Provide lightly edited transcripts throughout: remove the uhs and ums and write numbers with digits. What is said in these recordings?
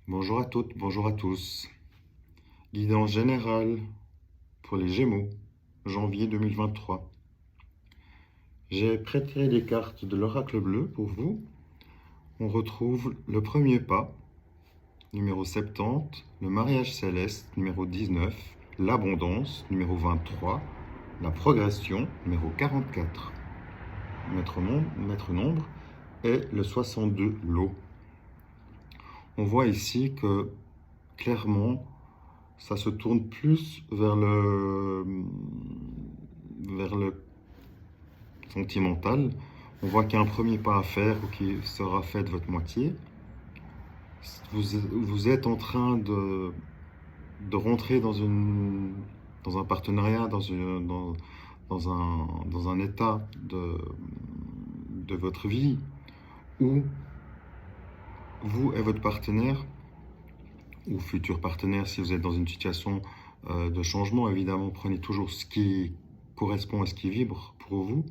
Bonjour à toutes, bonjour à tous. Guidance générale pour les Gémeaux, janvier 2023. J'ai prêté les cartes de l'oracle bleu pour vous. On retrouve le premier pas, numéro 70, le mariage céleste, numéro 19, l'abondance, numéro 23, la progression, numéro 44, maître nombre, et le 62, l'eau. On voit ici que clairement, ça se tourne plus vers le sentimental. On voit qu'il y a un premier pas à faire ou qui sera fait de votre moitié. Vous êtes en train de rentrer dans un partenariat, dans un état de votre vie où vous et votre partenaire ou futur partenaire, si vous êtes dans une situation de changement, évidemment, prenez toujours ce qui correspond à ce qui vibre pour vous,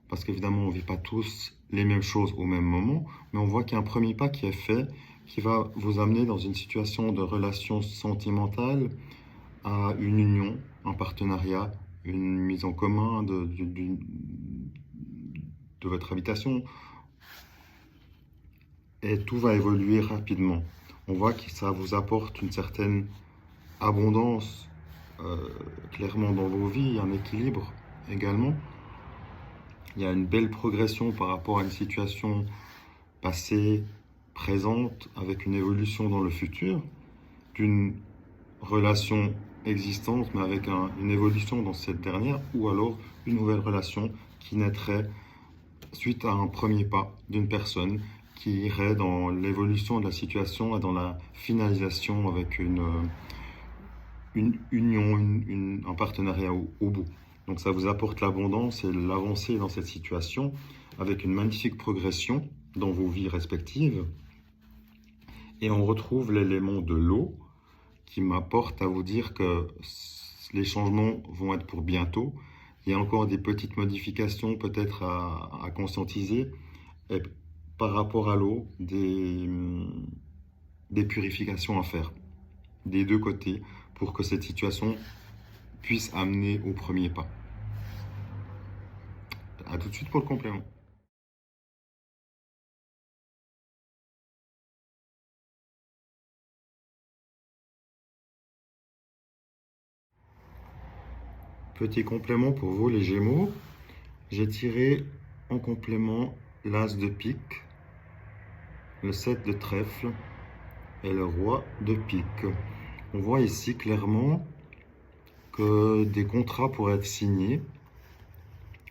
parce qu'évidemment, on ne vit pas tous les mêmes choses au même moment, mais on voit qu'il y a un premier pas qui est fait, qui va vous amener dans une situation de relation sentimentale à une union, un partenariat, une mise en commun de votre habitation, et tout va évoluer rapidement. On voit que ça vous apporte une certaine abondance, clairement dans vos vies, un équilibre également. Il y a une belle progression par rapport à une situation passée, présente, avec une évolution dans le futur, d'une relation existante, mais avec une évolution dans cette dernière, ou alors une nouvelle relation qui naîtrait suite à un premier pas d'une personne qui irait dans l'évolution de la situation et dans la finalisation avec une union, un partenariat au bout. Donc ça vous apporte l'abondance et l'avancée dans cette situation avec une magnifique progression dans vos vies respectives. Et on retrouve l'élément de l'eau qui m'apporte à vous dire que les changements vont être pour bientôt. Il y a encore des petites modifications peut-être à conscientiser. Et par rapport à l'eau, des purifications à faire des deux côtés pour que cette situation puisse amener au premier pas. A tout de suite pour le complément. Petit complément pour vous les Gémeaux. J'ai tiré en complément l'As de pique, le 7 de trèfle et le Roi de pique. On voit ici clairement que des contrats pourraient être signés,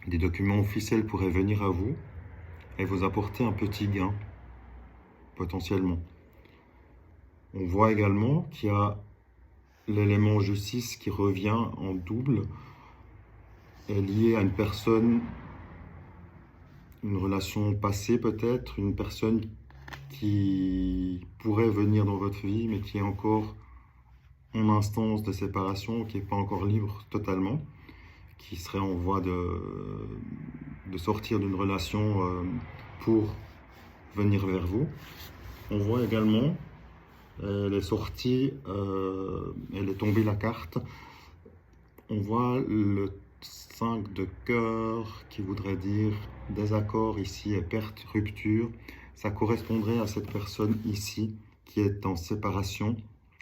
des documents officiels pourraient venir à vous et vous apporter un petit gain, potentiellement. On voit également qu'il y a l'élément justice qui revient en double est lié à une personne, une relation passée peut-être, une personne qui pourrait venir dans votre vie mais qui est encore en instance de séparation, qui n'est pas encore libre totalement, qui serait en voie de sortir d'une relation pour venir vers vous. On voit également, elle est sortie, elle est tombée la carte. On voit le 5 de cœur qui voudrait dire désaccord ici et perte, rupture. Ça correspondrait à cette personne ici qui est en séparation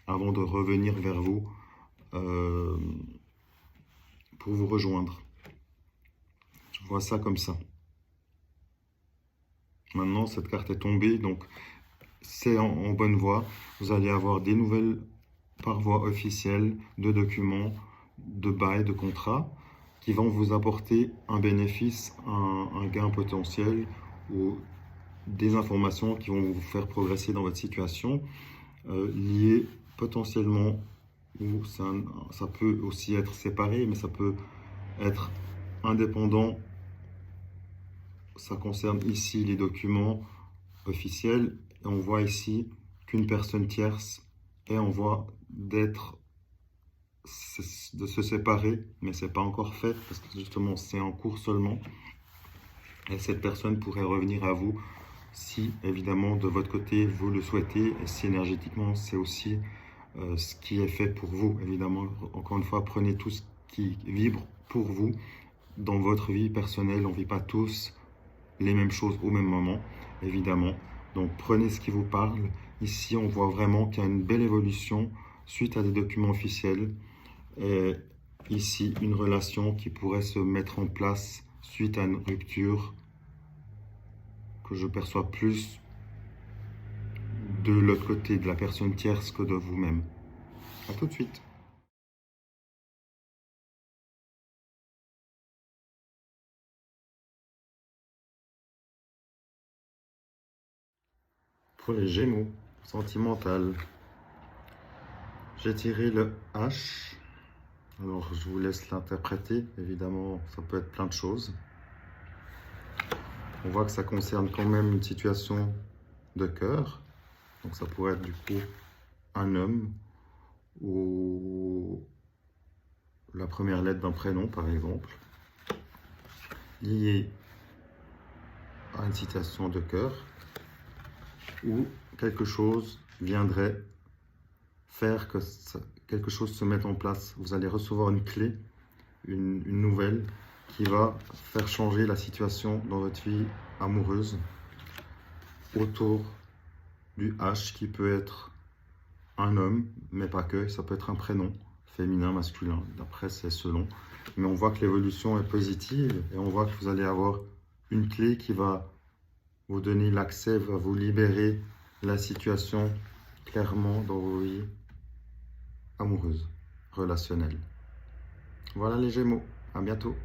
avant de revenir vers vous pour vous rejoindre. Je vois ça comme ça. Maintenant, cette carte est tombée, donc c'est en bonne voie. Vous allez avoir des nouvelles par voie officielle de documents, de bail, de contrats qui vont vous apporter un bénéfice, un gain potentiel ou des informations qui vont vous faire progresser dans votre situation liées potentiellement, ou ça peut aussi être séparé, mais ça peut être indépendant. Ça concerne ici les documents officiels et on voit ici qu'une personne tierce est en voie de se séparer, mais c'est pas encore fait parce que justement c'est en cours seulement et cette personne pourrait revenir à vous si évidemment de votre côté vous le souhaitez, et si énergétiquement c'est aussi ce qui est fait pour vous. Évidemment, encore une fois, prenez tout ce qui vibre pour vous. Dans votre vie personnelle, on ne vit pas tous les mêmes choses au même moment, évidemment. Donc prenez ce qui vous parle. Ici, on voit vraiment qu'il y a une belle évolution suite à des documents officiels. Et ici, une relation qui pourrait se mettre en place suite à une rupture que je perçois plus de l'autre côté, de la personne tierce, que de vous-même. À tout de suite. Pour les Gémeaux, sentimental, j'ai tiré le H. Alors, je vous laisse l'interpréter. Évidemment, ça peut être plein de choses. On voit que ça concerne quand même une situation de cœur. Donc, ça pourrait être du coup un homme ou la première lettre d'un prénom, par exemple, lié à une situation de cœur, où quelque chose viendrait faire que quelque chose se mette en place. Vous allez recevoir une clé, une nouvelle qui va faire changer la situation dans votre vie amoureuse autour du H, qui peut être un homme, mais pas que, ça peut être un prénom, féminin, masculin, d'après c'est selon. Mais on voit que l'évolution est positive et on voit que vous allez avoir une clé qui va vous donner l'accès, va vous libérer la situation clairement dans vos vies amoureuses, relationnelles. Voilà les Gémeaux, à bientôt.